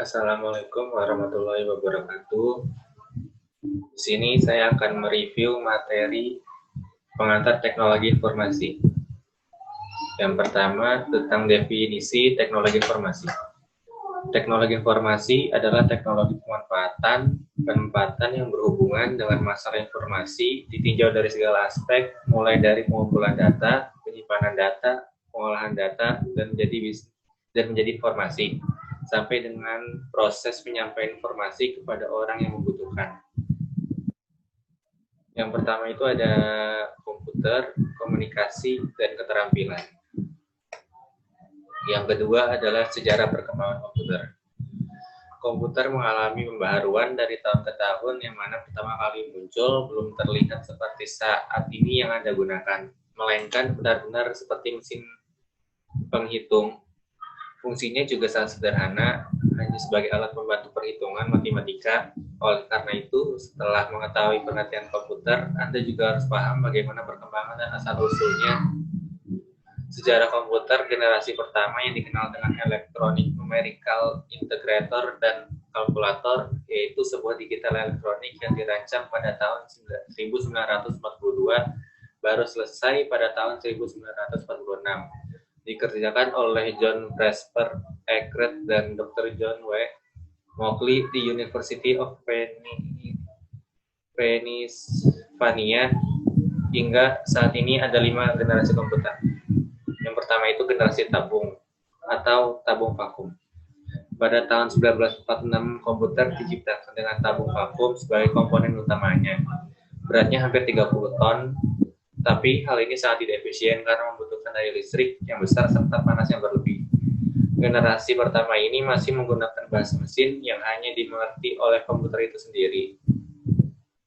Assalamualaikum warahmatullahi wabarakatuh. Di sini saya akan mereview materi pengantar teknologi informasi. Yang pertama tentang definisi teknologi informasi. Teknologi informasi adalah teknologi penempatan yang berhubungan dengan masalah informasi ditinjau dari segala aspek, mulai dari pengumpulan data, penyimpanan data, pengolahan data, dan menjadi informasi, sampai dengan proses penyampaian informasi kepada orang yang membutuhkan. Yang pertama itu ada komputer, komunikasi, dan keterampilan. Yang kedua adalah sejarah perkembangan komputer. Komputer mengalami pembaharuan dari tahun ke tahun, yang mana pertama kali muncul belum terlihat seperti saat ini yang Anda gunakan, melainkan benar-benar seperti mesin penghitung. Fungsinya juga sangat sederhana, hanya sebagai alat membantu perhitungan matematika. Oleh karena itu, setelah mengetahui pengertian komputer, Anda juga harus paham bagaimana perkembangan dan asal-usulnya. Sejarah komputer generasi pertama yang dikenal dengan Electronic Numerical Integrator dan kalkulator, yaitu sebuah digital elektronik yang dirancang pada tahun 1942, baru selesai pada tahun 1946. Dikerjakan oleh John Presper Eckert dan Dr. John W. Mauchly di University of Pennsylvania. Hingga saat ini ada 5 generasi komputer. Yang pertama itu generasi tabung atau tabung vakum. Pada tahun 1946, komputer diciptakan dengan tabung vakum sebagai komponen utamanya. Beratnya hampir 30 ton, tapi hal ini sangat tidak efisien karena membutuhkan daya listrik yang besar serta panas yang berlebih. Generasi pertama ini masih menggunakan bahasa mesin yang hanya dimengerti oleh komputer itu sendiri.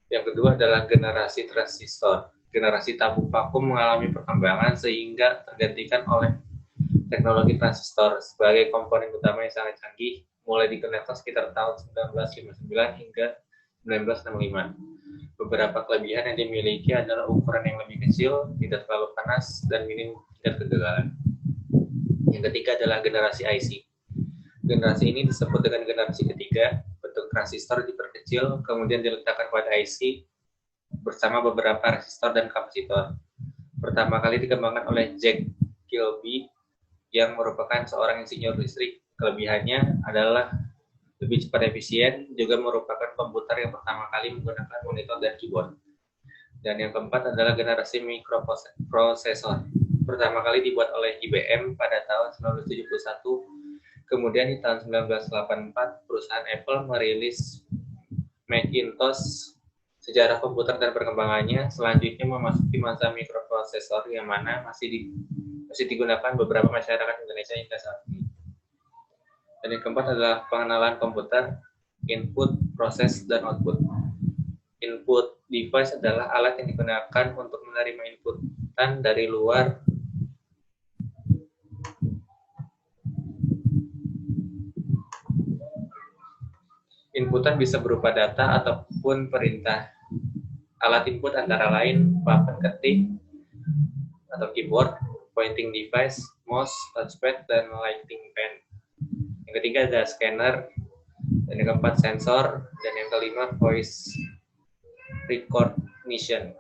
Yang kedua adalah generasi transistor. Generasi tabung vakum mengalami perkembangan sehingga tergantikan oleh teknologi transistor sebagai komponen utama yang sangat canggih, mulai digunakan sekitar tahun 1959 hingga 1965. Beberapa kelebihan yang dimiliki adalah ukuran yang lebih kecil, tidak terlalu panas, dan minim tingkat kegagalan. Yang ketiga adalah generasi IC. Generasi ini disebut dengan generasi ketiga. Bentuk transistor diperkecil, kemudian diletakkan pada IC bersama beberapa resistor dan kapasitor. Pertama kali dikembangkan oleh Jack Kilby yang merupakan seorang insinyur listrik. Kelebihannya adalah lebih cepat efisien, juga merupakan komputer yang pertama kali menggunakan monitor dan keyboard. Dan yang keempat adalah generasi mikroprosesor. Pertama kali dibuat oleh IBM pada tahun 1971. Kemudian di tahun 1984, perusahaan Apple merilis Macintosh. Sejarah komputer dan perkembangannya selanjutnya memasuki masa mikroprosesor yang mana masih digunakan beberapa masyarakat Indonesia hingga saat ini. Dan yang keempat adalah pengenalan komputer, input, proses, dan output. Input device adalah alat yang digunakan untuk menerima inputan dari luar. Inputan bisa berupa data ataupun perintah. Alat input antara lain papan ketik atau keyboard, pointing device, mouse, touchpad, dan lighting pen. Yang ketiga ada scanner, dan yang keempat sensor, dan yang kelima voice recognition.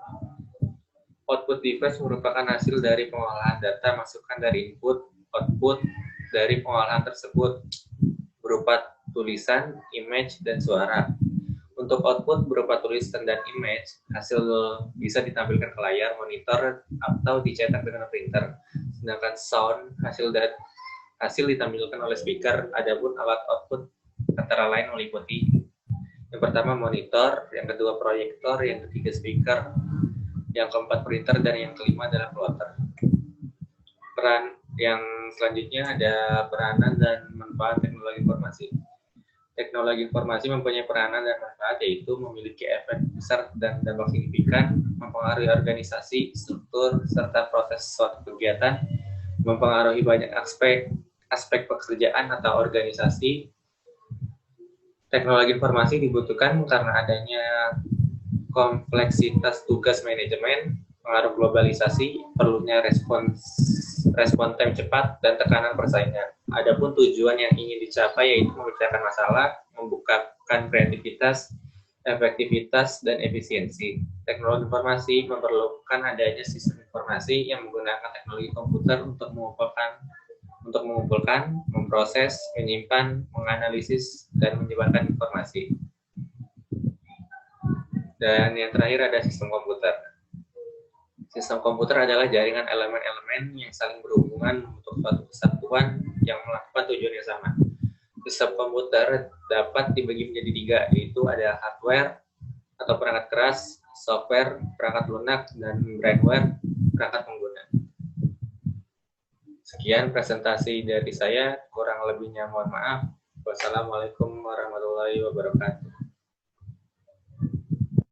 Output device merupakan hasil dari pengolahan data masukan dari input. Output dari pengolahan tersebut berupa tulisan, image, dan suara. Untuk output berupa tulisan dan image, hasil bisa ditampilkan ke layar monitor atau dicetak dengan printer. Sedangkan sound, hasil ditampilkan oleh speaker. Adapun alat output antara lain meliputi yang pertama monitor, yang kedua proyektor, yang ketiga speaker, yang keempat printer, dan yang kelima adalah plotter. Peran yang selanjutnya ada peranan dan manfaat teknologi informasi. Teknologi informasi mempunyai peranan dan manfaat, yaitu memiliki efek besar dan dampak signifikan, mempengaruhi organisasi, struktur, serta proses suatu kegiatan, mempengaruhi banyak aspek pekerjaan atau organisasi. Teknologi informasi dibutuhkan karena adanya kompleksitas tugas manajemen, pengaruh globalisasi, perlunya respons respon time cepat, dan tekanan persaingan. Adapun tujuan yang ingin dicapai yaitu memecahkan masalah, membukakan kreativitas, efektivitas, dan efisiensi. Teknologi informasi memerlukan adanya sistem informasi yang menggunakan teknologi komputer untuk mengumpulkan, memproses, menyimpan, menganalisis, dan menyebarkan informasi. Dan yang terakhir ada sistem komputer. Sistem komputer adalah jaringan elemen-elemen yang saling berhubungan untuk suatu kesatuan yang melakukan tujuan yang sama. Sistem komputer dapat dibagi menjadi 3, yaitu ada hardware atau perangkat keras, software, perangkat lunak, dan brainware, perangkat pengguna. Sekian presentasi dari saya, kurang lebihnya mohon maaf. Wassalamualaikum warahmatullahi wabarakatuh.